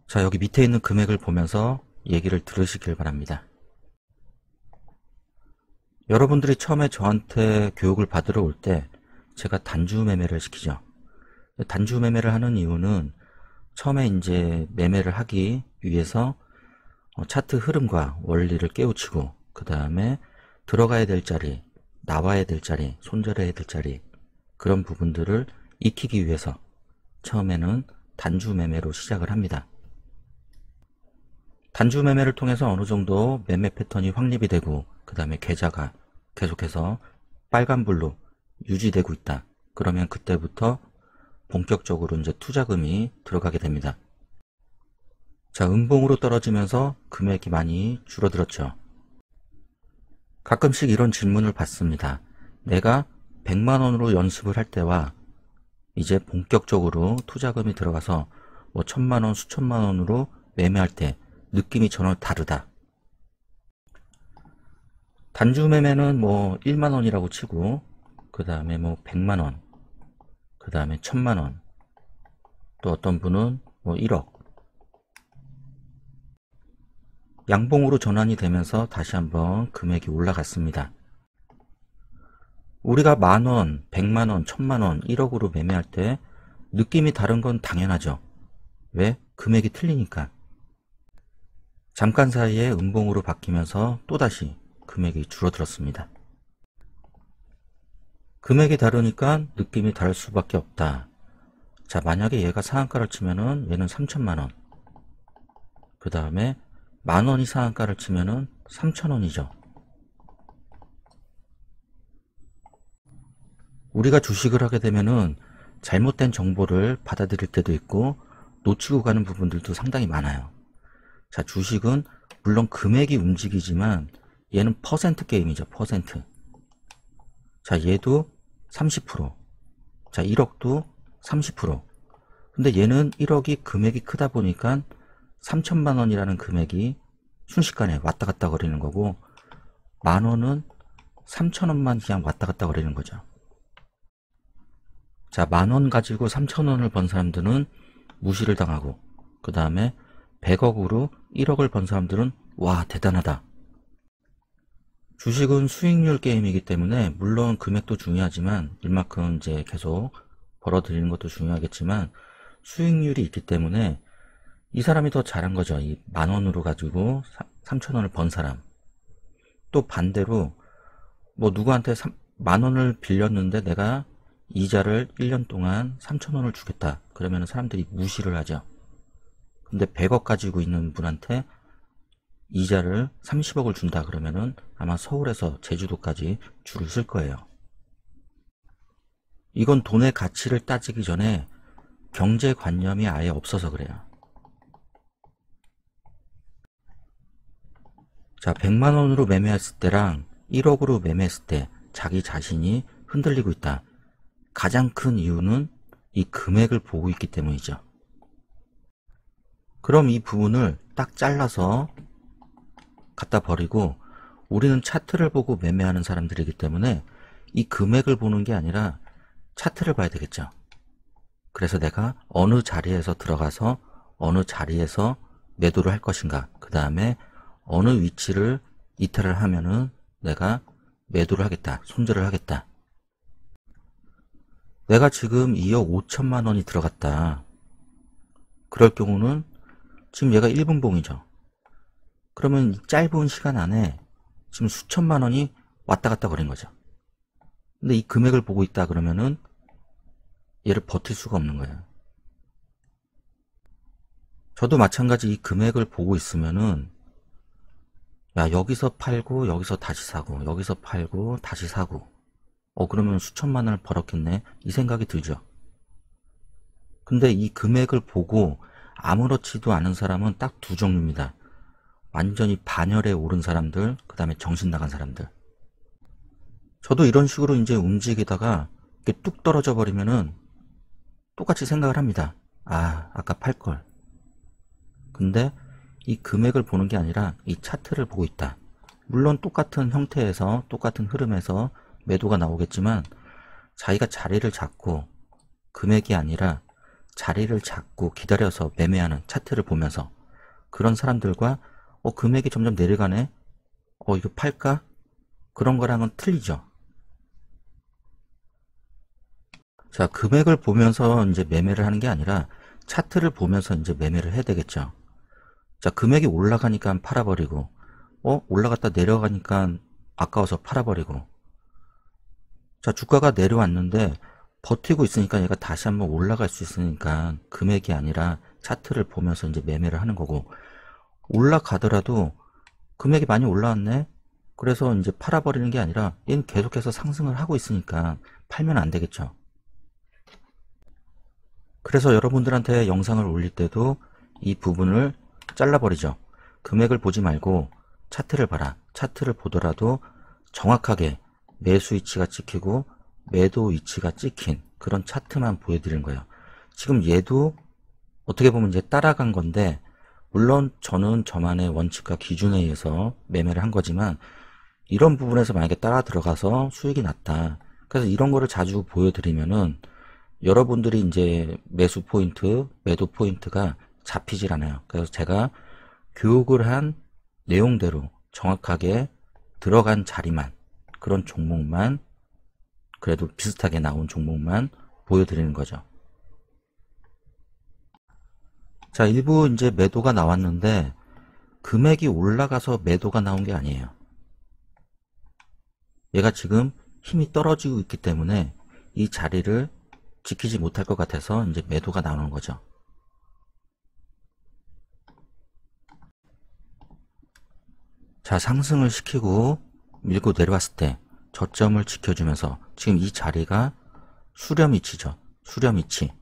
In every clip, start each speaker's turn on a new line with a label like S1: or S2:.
S1: 자, 여기 밑에 있는 금액을 보면서 얘기를 들으시길 바랍니다. 여러분들이 처음에 저한테 교육을 받으러 올 때 제가 단주 매매를 시키죠. 단주 매매를 하는 이유는 처음에 이제 매매를 하기 위해서 차트 흐름과 원리를 깨우치고, 그 다음에 들어가야 될 자리, 나와야 될 자리, 손절해야 될 자리, 그런 부분들을 익히기 위해서 처음에는 단주 매매로 시작을 합니다. 단주 매매를 통해서 어느 정도 매매 패턴이 확립이 되고, 그 다음에 계좌가 계속해서 빨간불로 유지되고 있다. 그러면 그때부터 본격적으로 이제 투자금이 들어가게 됩니다. 자, 음봉으로 떨어지면서 금액이 많이 줄어들었죠. 가끔씩 이런 질문을 받습니다. 내가 100만원으로 연습을 할 때와 이제 본격적으로 투자금이 들어가서 뭐 1000만원, 수천만원으로 매매할 때 느낌이 전혀 다르다. 단주 매매는 뭐 1만원이라고 치고, 그 다음에 뭐 100만원, 그 다음에 1000만원, 또 어떤 분은 뭐 1억. 양봉으로 전환이 되면서 다시 한번 금액이 올라갔습니다. 우리가 만원, 100만원, 1000만원, 1억으로 매매할 때 느낌이 다른 건 당연하죠. 왜? 금액이 틀리니까. 잠깐 사이에 음봉으로 바뀌면서 또다시 금액이 줄어들었습니다. 금액이 다르니까 느낌이 다를 수밖에 없다. 자, 만약에 얘가 상한가를 치면은 얘는 3천만원, 그 다음에 만원이 상한가를 치면은 3천원이죠. 우리가 주식을 하게 되면은 잘못된 정보를 받아들일 때도 있고 놓치고 가는 부분들도 상당히 많아요. 자, 주식은 물론 금액이 움직이지만 얘는 퍼센트 게임이죠. 퍼센트. 자, 얘도 30%. 자, 1억도 30%. 근데 얘는 1억이 금액이 크다 보니까 3천만 원이라는 금액이 순식간에 왔다 갔다 거리는 거고, 만원은 3천원만 그냥 왔다 갔다 거리는 거죠. 자, 만원 가지고 3천원을 번 사람들은 무시를 당하고, 그 다음에 100억으로 1억을 번 사람들은 와, 대단하다. 주식은 수익률 게임이기 때문에 물론 금액도 중요하지만 이만큼 이제 계속 벌어들이는 것도 중요하겠지만 수익률이 있기 때문에 이 사람이 더 잘한 거죠. 이 만원으로 가지고 3천원을 번 사람. 또 반대로 뭐 누구한테 만원을 빌렸는데 내가 이자를 1년 동안 3천원을 주겠다. 그러면 사람들이 무시를 하죠. 근데 100억 가지고 있는 분한테 이자를 30억을 준다 그러면은 아마 서울에서 제주도까지 줄을 쓸 거예요. 이건 돈의 가치를 따지기 전에 경제관념이 아예 없어서 그래요. 자, 100만원으로 매매했을 때랑 1억으로 매매했을 때 자기 자신이 흔들리고 있다. 가장 큰 이유는 이 금액을 보고 있기 때문이죠. 그럼 이 부분을 딱 잘라서 갖다 버리고, 우리는 차트를 보고 매매하는 사람들이기 때문에 이 금액을 보는 게 아니라 차트를 봐야 되겠죠. 그래서 내가 어느 자리에서 들어가서 어느 자리에서 매도를 할 것인가, 그 다음에 어느 위치를 이탈을 하면은 내가 매도를 하겠다, 손절을 하겠다. 내가 지금 2억 5천만 원이 들어갔다. 그럴 경우는 지금 얘가 1분봉이죠. 그러면 이 짧은 시간 안에 지금 수천만 원이 왔다 갔다 거린 거죠. 근데 이 금액을 보고 있다 그러면은 얘를 버틸 수가 없는 거예요. 저도 마찬가지 이 금액을 보고 있으면은 야, 여기서 팔고 여기서 다시 사고 여기서 팔고 다시 사고 그러면 수천만 원을 벌었겠네, 이 생각이 들죠. 근데 이 금액을 보고 아무렇지도 않은 사람은 딱 두 종류입니다. 완전히 반열에 오른 사람들, 그 다음에 정신 나간 사람들. 저도 이런 식으로 이제 움직이다가 이렇게 뚝 떨어져 버리면은 똑같이 생각을 합니다. 아, 아까 팔걸. 근데 이 금액을 보는 게 아니라 이 차트를 보고 있다. 물론 똑같은 형태에서 똑같은 흐름에서 매도가 나오겠지만 자기가 자리를 잡고 금액이 아니라 자리를 잡고 기다려서 매매하는 차트를 보면서 그런 사람들과 금액이 점점 내려가네? 이거 팔까? 그런 거랑은 틀리죠. 자, 금액을 보면서 이제 매매를 하는 게 아니라 차트를 보면서 이제 매매를 해야 되겠죠. 자, 금액이 올라가니까 팔아버리고, 올라갔다 내려가니까 아까워서 팔아버리고. 자, 주가가 내려왔는데 버티고 있으니까 얘가 다시 한번 올라갈 수 있으니까 금액이 아니라 차트를 보면서 이제 매매를 하는 거고, 올라가더라도 금액이 많이 올라왔네? 그래서 이제 팔아버리는 게 아니라 얘는 계속해서 상승을 하고 있으니까 팔면 안 되겠죠. 그래서 여러분들한테 영상을 올릴 때도 이 부분을 잘라버리죠. 금액을 보지 말고 차트를 봐라. 차트를 보더라도 정확하게 매수 위치가 찍히고 매도 위치가 찍힌 그런 차트만 보여드리는 거예요. 지금 얘도 어떻게 보면 이제 따라간 건데, 물론 저는 저만의 원칙과 기준에 의해서 매매를 한 거지만, 이런 부분에서 만약에 따라 들어가서 수익이 났다. 그래서 이런 거를 자주 보여드리면은 여러분들이 이제 매수 포인트, 매도 포인트가 잡히질 않아요. 그래서 제가 교육을 한 내용대로 정확하게 들어간 자리만, 그런 종목만, 그래도 비슷하게 나온 종목만 보여드리는 거죠. 자, 일부 이제 매도가 나왔는데 금액이 올라가서 매도가 나온 게 아니에요. 얘가 지금 힘이 떨어지고 있기 때문에 이 자리를 지키지 못할 것 같아서 이제 매도가 나오는 거죠. 자, 상승을 시키고 밀고 내려왔을 때 저점을 지켜주면서 지금 이 자리가 수렴 위치죠. 수렴 위치.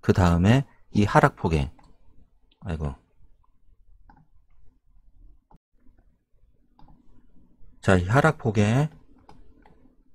S1: 그 다음에 이 하락폭에, 자, 이 하락폭에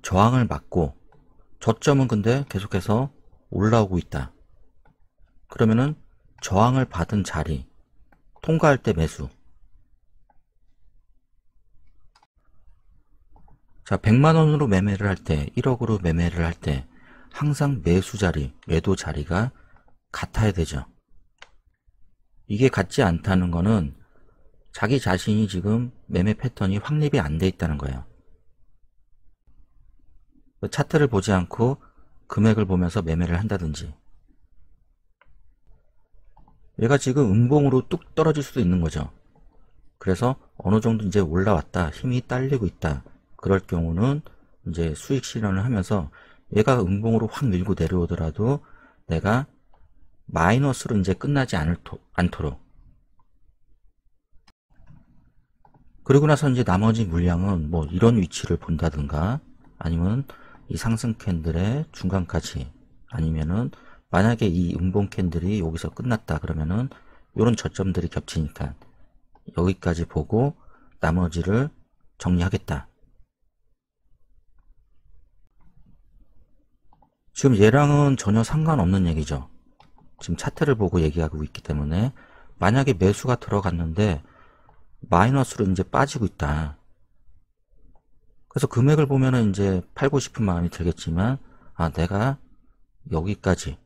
S1: 저항을 맞고 저점은 근데 계속해서 올라오고 있다. 그러면은 저항을 받은 자리 통과할 때 매수. 자, 100만원으로 매매를 할 때, 1억으로 매매를 할 때 항상 매수 자리, 매도 자리가 같아야 되죠. 이게 같지 않다는 거는 자기 자신이 지금 매매 패턴이 확립이 안 돼 있다는 거예요. 차트를 보지 않고 금액을 보면서 매매를 한다든지, 얘가 지금 음봉으로 뚝 떨어질 수도 있는 거죠. 그래서 어느 정도 이제 올라왔다, 힘이 딸리고 있다, 그럴 경우는 이제 수익 실현을 하면서 얘가 음봉으로 확 밀고 내려오더라도 내가 마이너스로 이제 끝나지 않도록. 그리고 나서 이제 나머지 물량은 뭐 이런 위치를 본다든가, 아니면 이 상승 캔들의 중간까지, 아니면은 만약에 이 음봉 캔들이 여기서 끝났다 그러면은 이런 저점들이 겹치니까 여기까지 보고 나머지를 정리하겠다. 지금 얘랑은 전혀 상관없는 얘기죠. 지금 차트를 보고 얘기하고 있기 때문에 만약에 매수가 들어갔는데 마이너스로 이제 빠지고 있다. 그래서 금액을 보면은 이제 팔고 싶은 마음이 들겠지만, 내가 여기까지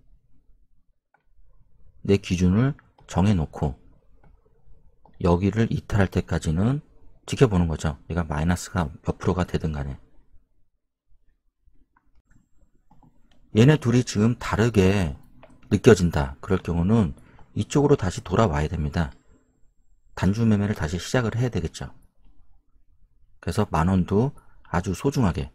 S1: 내 기준을 정해놓고 여기를 이탈할 때까지는 지켜보는 거죠. 얘가 마이너스가 몇 프로가 되든 간에. 얘네 둘이 지금 다르게 느껴진다. 그럴 경우는 이쪽으로 다시 돌아와야 됩니다. 단주 매매를 다시 시작을 해야 되겠죠. 그래서 만원도 아주 소중하게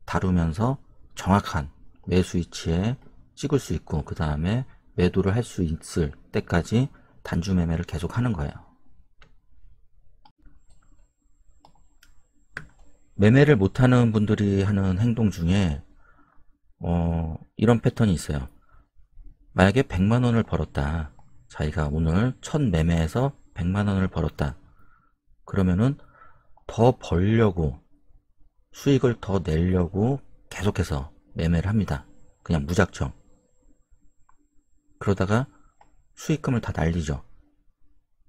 S1: 다루면서 정확한 매수 위치에 찍을 수 있고, 그 다음에 매도를 할 수 있을 때까지 단주 매매를 계속 하는 거예요. 매매를 못하는 분들이 하는 행동 중에 이런 패턴이 있어요. 만약에 100만원을 벌었다. 자기가 오늘 첫 매매에서 100만원을 벌었다. 그러면은 더 벌려고, 수익을 더 내려고 계속해서 매매를 합니다. 그냥 무작정. 그러다가 수익금을 다 날리죠.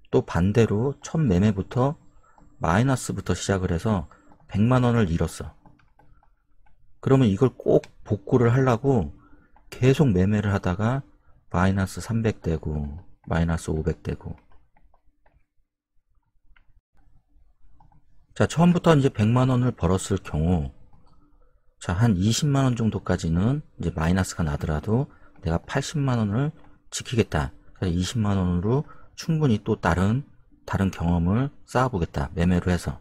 S1: 또 반대로 첫 매매부터 마이너스부터 시작을 해서 100만원을 잃었어. 그러면 이걸 꼭 복구를 하려고 계속 매매를 하다가 마이너스 300 되고 마이너스 500 되고. 자, 처음부터 이제 100만원을 벌었을 경우, 자, 한 20만원 정도까지는 이제 마이너스가 나더라도 내가 80만원을 지키겠다. 20만원으로 충분히 또 다른 경험을 쌓아보겠다. 매매로 해서.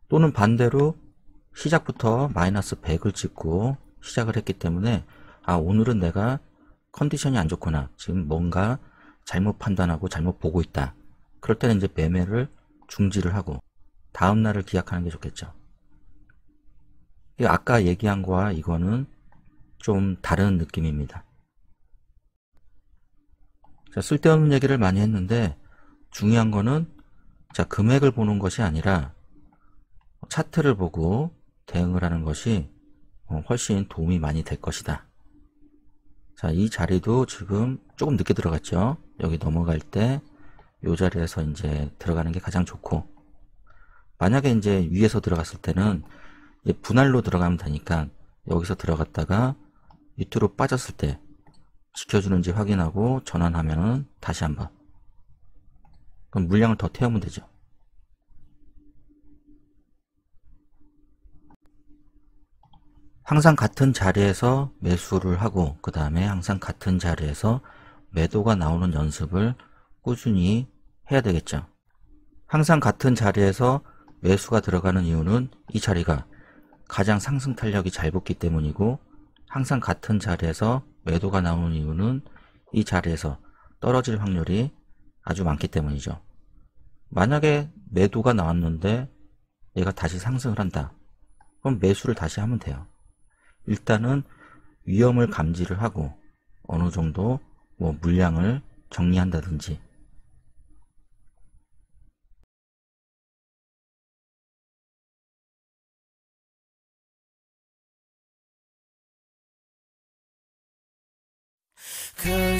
S1: 또는 반대로 시작부터 마이너스 100을 찍고 시작을 했기 때문에, 아, 오늘은 내가 컨디션이 안 좋구나. 지금 뭔가 잘못 판단하고 잘못 보고 있다. 그럴 때는 이제 매매를 중지를 하고 다음 날을 기약하는 게 좋겠죠. 아까 얘기한 거와 이거는 좀 다른 느낌입니다. 자, 쓸데없는 얘기를 많이 했는데 중요한 거는, 자, 금액을 보는 것이 아니라 차트를 보고 대응을 하는 것이 훨씬 도움이 많이 될 것이다. 자, 이 자리도 지금 조금 늦게 들어갔죠. 여기 넘어갈 때 이 자리에서 이제 들어가는 게 가장 좋고, 만약에 이제 위에서 들어갔을 때는 이제 분할로 들어가면 되니까 여기서 들어갔다가 밑으로 빠졌을 때 지켜주는지 확인하고 전환하면은 다시 한번, 그럼 물량을 더 태우면 되죠. 항상 같은 자리에서 매수를 하고 그 다음에 항상 같은 자리에서 매도가 나오는 연습을 꾸준히 해야 되겠죠. 항상 같은 자리에서 매수가 들어가는 이유는 이 자리가 가장 상승 탄력이 잘 붙기 때문이고, 항상 같은 자리에서 매도가 나오는 이유는 이 자리에서 떨어질 확률이 아주 많기 때문이죠. 만약에 매도가 나왔는데 얘가 다시 상승을 한다. 그럼 매수를 다시 하면 돼요. 일단은 위험을 감지를 하고 어느 정도 뭐 물량을 정리한다든지.
S2: 그